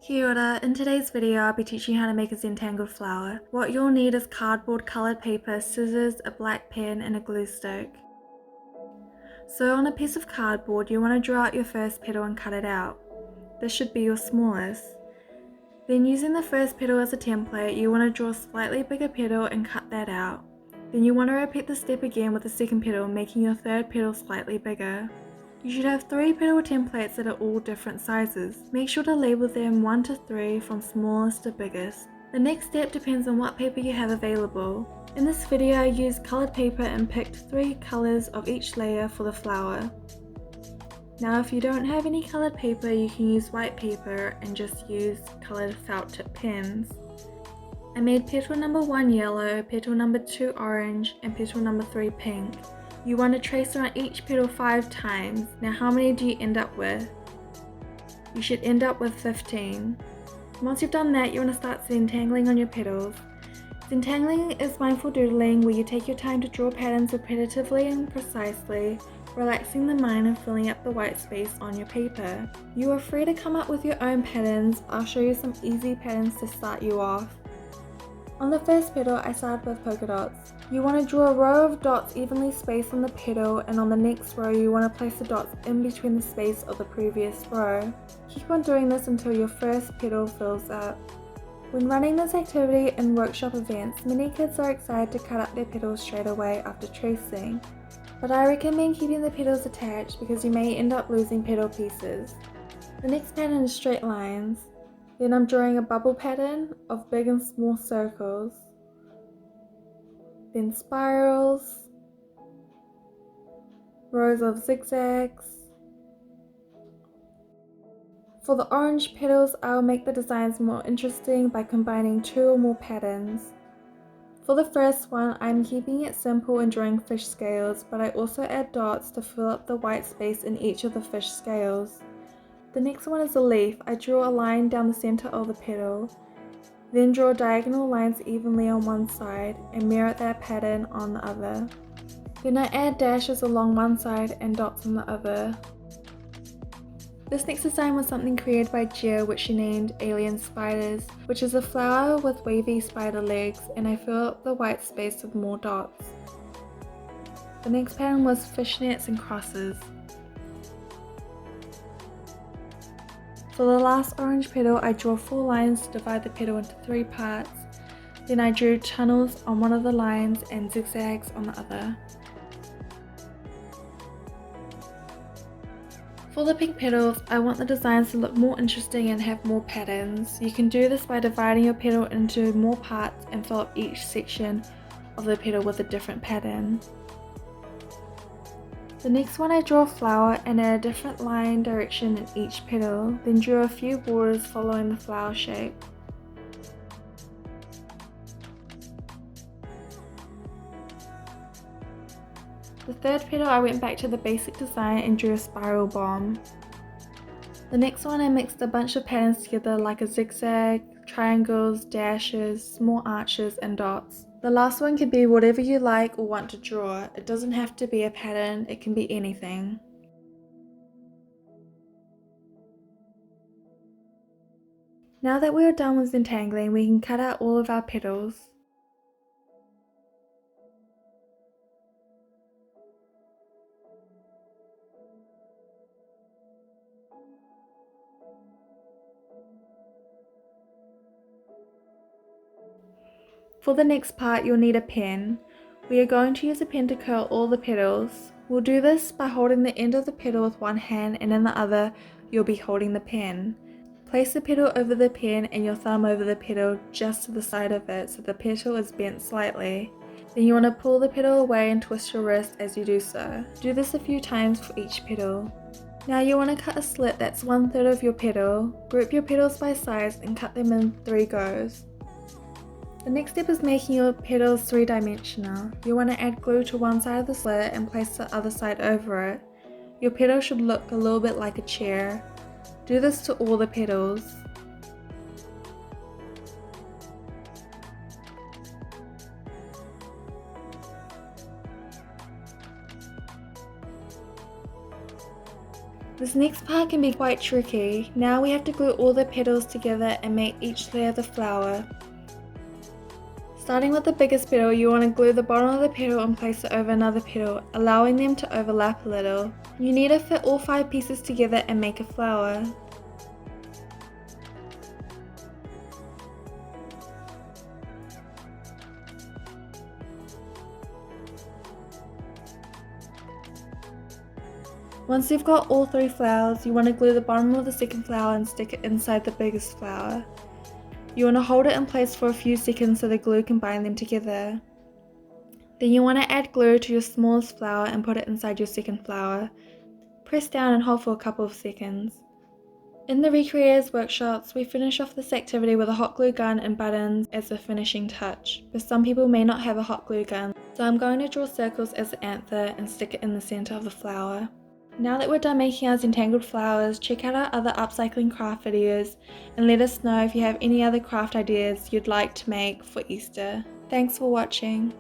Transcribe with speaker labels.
Speaker 1: Kia ora. In today's video I'll be teaching you how to make a Zentangled flower. What you'll need is cardboard, coloured paper, scissors, a black pen and a glue stick. So on a piece of cardboard you want to draw out your first petal and cut it out. This should be your smallest. Then using the first petal as a template you want to draw a slightly bigger petal and cut that out. Then you want to repeat the step again with the second petal, making your third petal slightly bigger. You should have 3 petal templates that are all different sizes. Make sure to label them 1 to 3 from smallest to biggest. The next step depends on what paper you have available. In this video I used coloured paper and picked 3 colours of each layer for the flower. Now if you don't have any coloured paper you can use white paper and just use coloured felt tip pens. I made petal number 1 yellow, petal number 2 orange and petal number 3 pink. You want to trace around each petal 5 times. Now how many do you end up with? You should end up with 15. Once you've done that, you want to start Zentangling on your petals. Zentangling is mindful doodling where you take your time to draw patterns repetitively and precisely, relaxing the mind and filling up the white space on your paper. You are free to come up with your own patterns. I'll show you some easy patterns to start you off. On the first petal, I started with polka dots. You want to draw a row of dots evenly spaced on the petal, and on the next row you want to place the dots in between the space of the previous row. Keep on doing this until your first petal fills up. When running this activity in workshop events, many kids are excited to cut up their petals straight away after tracing. But I recommend keeping the petals attached because you may end up losing petal pieces. The next pattern is straight lines. Then I'm drawing a bubble pattern of big and small circles. Then spirals, rows of zigzags. For the orange petals, I'll make the designs more interesting by combining 2 or more patterns. For the first one, I'm keeping it simple and drawing fish scales, but I also add dots to fill up the white space in each of the fish scales. The next one is a leaf. I draw a line down the center of the petal, then draw diagonal lines evenly on one side and mirror that pattern on the other. Then I add dashes along one side and dots on the other. This next design was something created by Gia, which she named Alien Spiders, which is a flower with wavy spider legs, and I fill up the white space with more dots. The next pattern was fishnets and crosses. For the last orange petal, I draw 4 lines to divide the petal into 3 parts. Then I drew tunnels on one of the lines and zigzags on the other. For the pink petals, I want the designs to look more interesting and have more patterns. You can do this by dividing your petal into more parts and fill up each section of the petal with a different pattern. The next one I draw a flower and add a different line direction in each petal, then draw a few borders following the flower shape. The third petal I went back to the basic design and drew a spiral bomb. The next one I mixed a bunch of patterns together like a zigzag, triangles, dashes, small arches and dots. The last one can be whatever you like or want to draw. It doesn't have to be a pattern, it can be anything. Now that we are done with Zentangling, we can cut out all of our petals. For the next part, you'll need a pen. We are going to use a pen to curl all the petals. We'll do this by holding the end of the petal with one hand and in the other, you'll be holding the pen. Place the petal over the pen and your thumb over the petal just to the side of it so the petal is bent slightly. Then you want to pull the petal away and twist your wrist as you do so. Do this a few times for each petal. Now you want to cut a slit that's 1/3 of your petal. Group your petals by size and cut them in 3 goes. The next step is making your petals 3-dimensional. You want to add glue to one side of the slit and place the other side over it. Your petal should look a little bit like a chair. Do this to all the petals. This next part can be quite tricky. Now we have to glue all the petals together and make each layer of the flower. Starting with the biggest petal, you want to glue the bottom of the petal and place it over another petal, allowing them to overlap a little. You need to fit all 5 pieces together and make a flower. Once you've got all 3 flowers, you want to glue the bottom of the second flower and stick it inside the biggest flower. You want to hold it in place for a few seconds so the glue can bind them together. Then you want to add glue to your smallest flower and put it inside your second flower. Press down and hold for a couple of seconds. In the ReCreators workshops, we finish off this activity with a hot glue gun and buttons as a finishing touch, but some people may not have a hot glue gun, so I'm going to draw circles as the anther and stick it in the center of the flower. Now that we're done making our Zentangled flowers, check out our other upcycling craft videos and let us know if you have any other craft ideas you'd like to make for Easter. Thanks for watching.